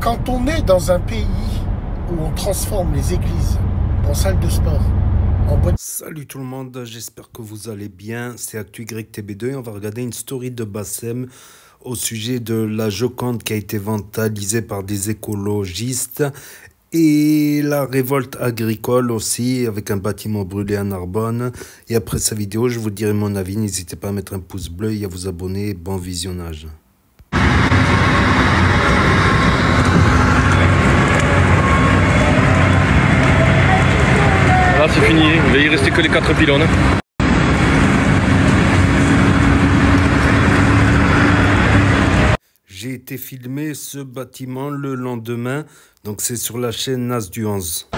Quand on est dans un pays où on transforme les églises en salles de sport, en boîte... Salut tout le monde, j'espère que vous allez bien. C'est ActuYTB2 et on va regarder une story de Bassem au sujet de la Joconde qui a été vandalisée par des écologistes et la révolte agricole aussi avec un bâtiment brûlé à Narbonne. Et après sa vidéo, je vous dirai mon avis. N'hésitez pas à mettre un pouce bleu et à vous abonner. Bon visionnage. Là c'est fini, il va y rester que les 4 pylônes. J'ai été filmer ce bâtiment le lendemain, donc c'est sur la chaîne Nas du 11.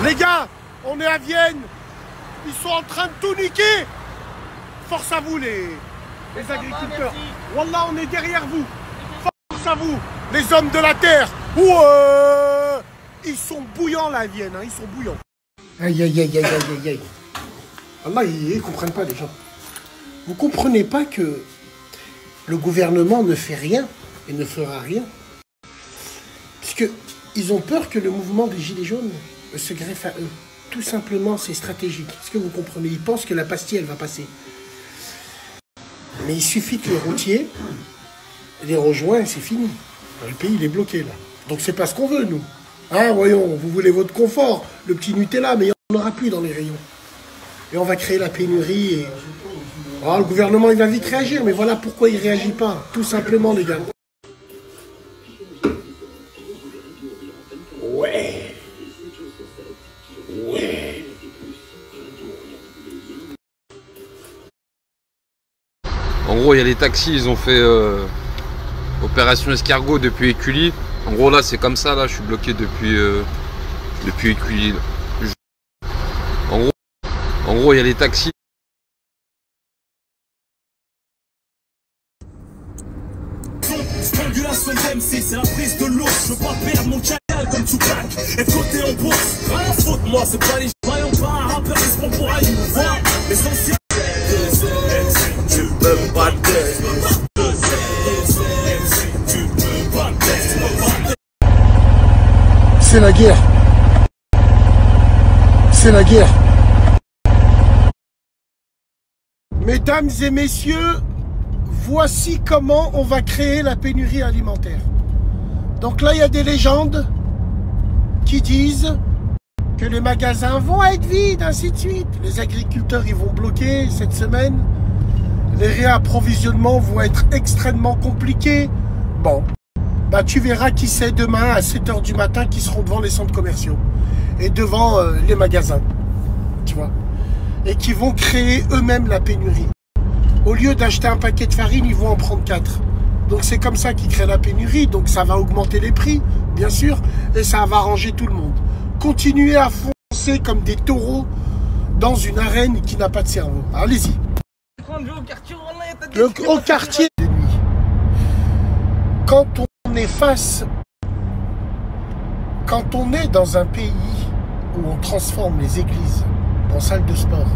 Les gars, on est à Vienne. Ils sont en train de tout niquer. Force à vous les agriculteurs. Wallah, on est derrière vous. Force à vous, les hommes de la terre. Ils sont bouillants là à Vienne, hein. Ils sont bouillants. Aïe, aïe, aïe, aïe, aïe, aïe. Allah, ils ne comprennent pas les gens. Vous comprenez pas que le gouvernement ne fait rien et ne fera rien. Parce qu'ils ont peur que le mouvement des Gilets jaunes se greffe à eux. Tout simplement, c'est stratégique. Est-ce que vous comprenez? Ils pensent que la pastille, elle va passer. Mais il suffit que les routiers les rejoignent, c'est fini. Le pays, il est bloqué, là. Donc, c'est pas ce qu'on veut, nous. Ah, voyons, vous voulez votre confort, le petit Nutella, mais il n'y en aura plus dans les rayons. Et on va créer la pénurie et... Oh, le gouvernement, il va vite réagir, mais voilà pourquoi il ne réagit pas. Tout simplement, les gars. Ouais. Ouais. En gros, il y a les taxis, ils ont fait opération escargot depuis Écully. En gros, là, c'est comme ça, là, je suis bloqué depuis Écully. En gros, il y a les taxis. Strangulation d'MC, c'est la prise de l'ours. Je veux pas perdre mon canal comme Tupac. Et côté en bourse, rien à foutre, moi, c'est pas les voyons pas un rappeur qui se prend pour un voir. L'essentiel, tu peux pas te... C'est la guerre. C'est la guerre. Mesdames et messieurs, voici comment on va créer la pénurie alimentaire. Donc là, il y a des légendes qui disent que les magasins vont être vides, ainsi de suite. Les agriculteurs, ils vont bloquer cette semaine. Les réapprovisionnements vont être extrêmement compliqués. Bon. Bah, tu verras qui c'est demain à 7 h du matin qui seront devant les centres commerciaux et devant les magasins, tu vois, et qui vont créer eux-mêmes la pénurie. Au lieu d'acheter un paquet de farine, ils vont en prendre 4. Donc c'est comme ça qu'ils créent la pénurie, donc ça va augmenter les prix, bien sûr, et ça va arranger tout le monde. Continuez à foncer comme des taureaux dans une arène qui n'a pas de cerveau. Allez-y. Au quartier de nuit. Quand on est dans un pays où on transforme les églises en salles de sport,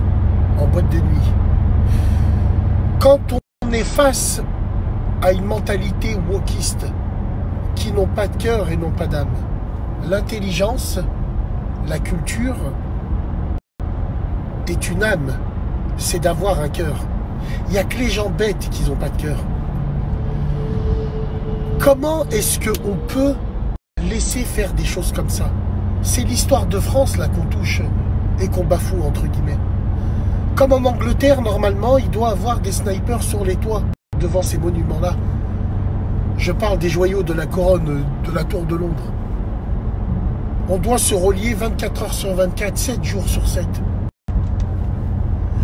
en boîte de nuit, quand on est face à une mentalité wokiste qui n'ont pas de cœur et n'ont pas d'âme, l'intelligence, la culture est une âme, c'est d'avoir un cœur. Il n'y a que les gens bêtes qui n'ont pas de cœur. Comment est-ce qu'on peut laisser faire des choses comme ça? C'est l'histoire de France là qu'on touche et qu'on bafoue entre guillemets. Comme en Angleterre, normalement, il doit avoir des snipers sur les toits devant ces monuments-là. Je parle des joyaux de la couronne de la Tour de Londres. On doit se relier 24 heures sur 24, 7 jours sur 7.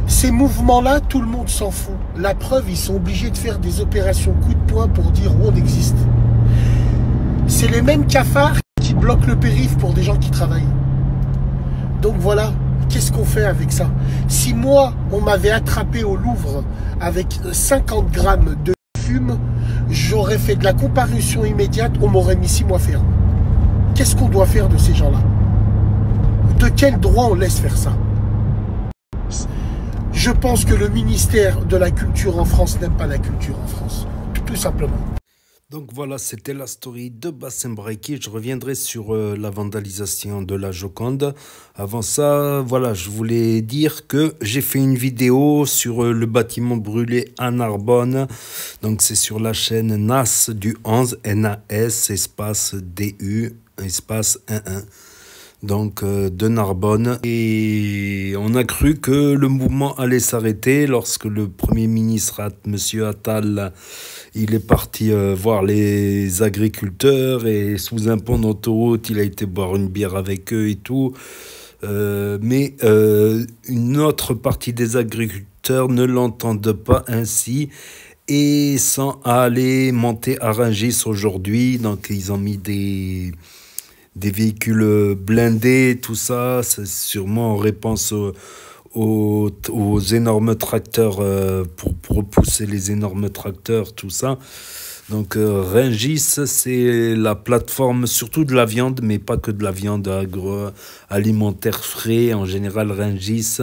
Ces mouvements-là, tout le monde s'en fout. La preuve, ils sont obligés de faire des opérations coup de poing pour dire où on existe. C'est les mêmes cafards qui bloquent le périph' pour des gens qui travaillent. Donc voilà, qu'est-ce qu'on fait avec ça? Si moi, on m'avait attrapé au Louvre avec 50 grammes de fume, j'aurais fait de la comparution immédiate, on m'aurait mis 6 mois ferme. Qu'est-ce qu'on doit faire de ces gens-là? De quel droit on laisse faire ça? Je pense que le ministère de la Culture en France n'aime pas la culture en France, tout simplement. Donc voilà, c'était la story de Bassem Braiki. Je reviendrai sur la vandalisation de la Joconde. Avant ça, voilà, je voulais dire que j'ai fait une vidéo sur le bâtiment brûlé à Narbonne. Donc c'est sur la chaîne NAS du 11, NAS, espace DU, espace 11. Donc de Narbonne, et on a cru que le mouvement allait s'arrêter lorsque le Premier ministre, Monsieur Attal, il est parti voir les agriculteurs, et sous un pont d'autoroute, il a été boire une bière avec eux et tout. Mais une autre partie des agriculteurs ne l'entendent pas ainsi et sont allés monter à Rungis aujourd'hui. Donc ils ont mis des véhicules blindés, tout ça, c'est sûrement en réponse aux énormes tracteurs, pour repousser les énormes tracteurs, tout ça. Donc Rungis, c'est la plateforme surtout de la viande, mais pas que de la viande agroalimentaire frais. En général, Rungis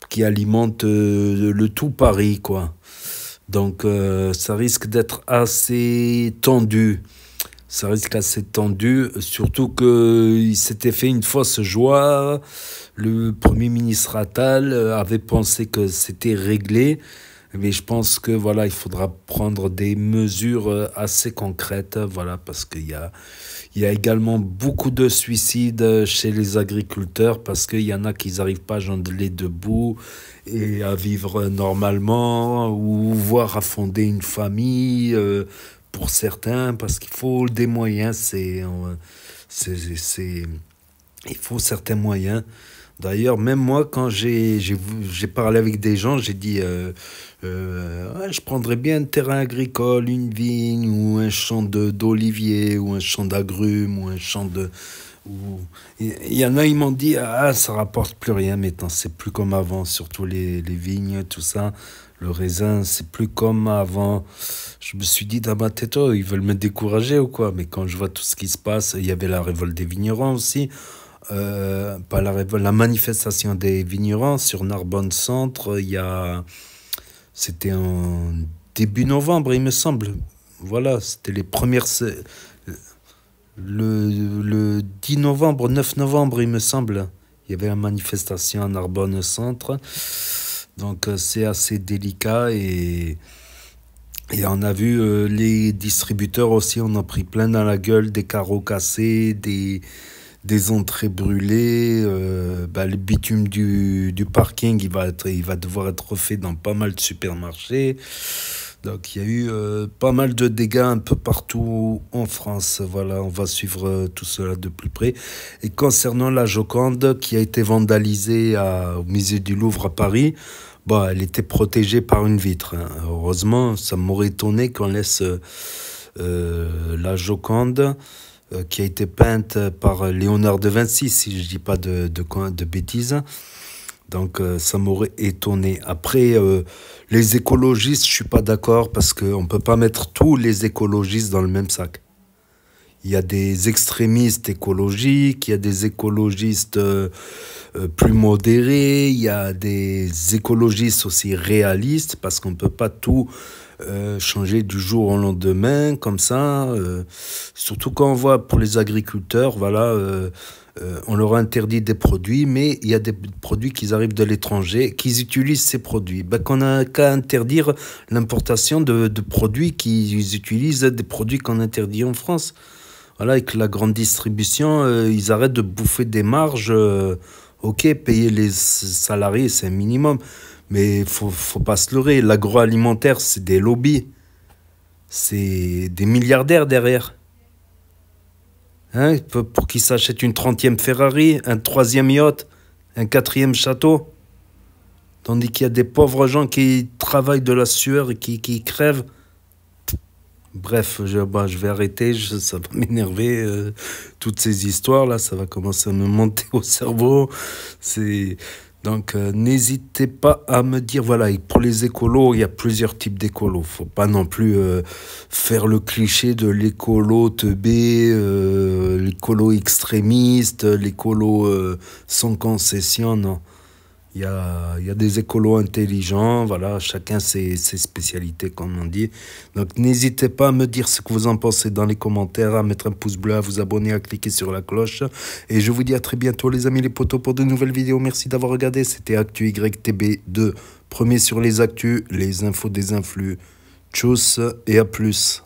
qui alimente le tout Paris, quoi. Donc ça risque d'être assez tendu. Ça risque assez tendu, surtout qu'il s'était fait une fausse joie. Le Premier ministre Attal avait pensé que c'était réglé, mais je pense que voilà, il faudra prendre des mesures assez concrètes, voilà, parce qu'il y a également beaucoup de suicides chez les agriculteurs, parce qu'il y en a qui n'arrivent pas à jondeler debout et à vivre normalement, ou voire à fonder une famille. Pour certains, parce qu'il faut des moyens, il faut certains moyens. D'ailleurs, même moi, quand j'ai parlé avec des gens, j'ai dit ouais, je prendrais bien un terrain agricole, une vigne, ou un champ d'oliviers, ou un champ d'agrumes, ou un champ de... Il y en a, ils m'ont dit, ah, ça rapporte plus rien maintenant, c'est plus comme avant, surtout les vignes, tout ça. Le raisin, c'est plus comme avant. Je me suis dit dans ma tête, oh, ils veulent me décourager ou quoi? Mais quand je vois tout ce qui se passe, il y avait la révolte des vignerons aussi. Pas la révolte, la manifestation des vignerons sur Narbonne Centre. C'était en début novembre, il me semble. Voilà, c'était les premières... Le 10 novembre, 9 novembre, il me semble. Il y avait une manifestation à Narbonne Centre. Donc c'est assez délicat, et on a vu les distributeurs aussi, on a pris plein dans la gueule, des carreaux cassés, des entrées brûlées, le bitume du parking, il va devoir être refait dans pas mal de supermarchés. Donc il y a eu pas mal de dégâts un peu partout en France. Voilà, on va suivre tout cela de plus près. Et concernant la Joconde qui a été vandalisée au musée du Louvre à Paris, elle était protégée par une vitre, hein. Heureusement, ça m'aurait étonné qu'on laisse la Joconde qui a été peinte par Léonard de Vinci, si je ne dis pas de bêtises. Donc ça m'aurait étonné. Après, les écologistes, je ne suis pas d'accord, parce qu'on ne peut pas mettre tous les écologistes dans le même sac. Il y a des extrémistes écologiques, il y a des écologistes plus modérés, il y a des écologistes aussi réalistes, parce qu'on ne peut pas tout changer du jour au lendemain comme ça. Surtout quand on voit pour les agriculteurs, voilà, on leur interdit des produits, mais il y a des produits qui arrivent de l'étranger, qu'ils utilisent ces produits. Qu'on n'a qu'à interdire l'importation de produits qu'ils utilisent, des produits qu'on interdit en France. Voilà, avec la grande distribution, ils arrêtent de bouffer des marges. Ok, payer les salariés, c'est un minimum. Mais faut pas se leurrer. L'agroalimentaire, c'est des lobbies. C'est des milliardaires derrière. Hein, pour qu'ils s'achètent une 30e Ferrari, un 3e yacht, un 4e château. Tandis qu'il y a des pauvres gens qui travaillent de la sueur et qui crèvent. Bref, je vais arrêter, ça va m'énerver, toutes ces histoires-là, ça va commencer à me monter au cerveau. Donc, n'hésitez pas à me dire, voilà, et pour les écolos, il y a plusieurs types d'écolos. Faut pas non plus faire le cliché de l'écolo teubé, l'écolo extrémiste, l'écolo sans concession, non. Il y a des écolos intelligents, voilà, chacun ses spécialités, comme on dit. Donc, n'hésitez pas à me dire ce que vous en pensez dans les commentaires, à mettre un pouce bleu, à vous abonner, à cliquer sur la cloche. Et je vous dis à très bientôt, les amis, les potos, pour de nouvelles vidéos. Merci d'avoir regardé. C'était Actu YTB2, premier sur les actus, les infos des influx. Tchuss et à plus.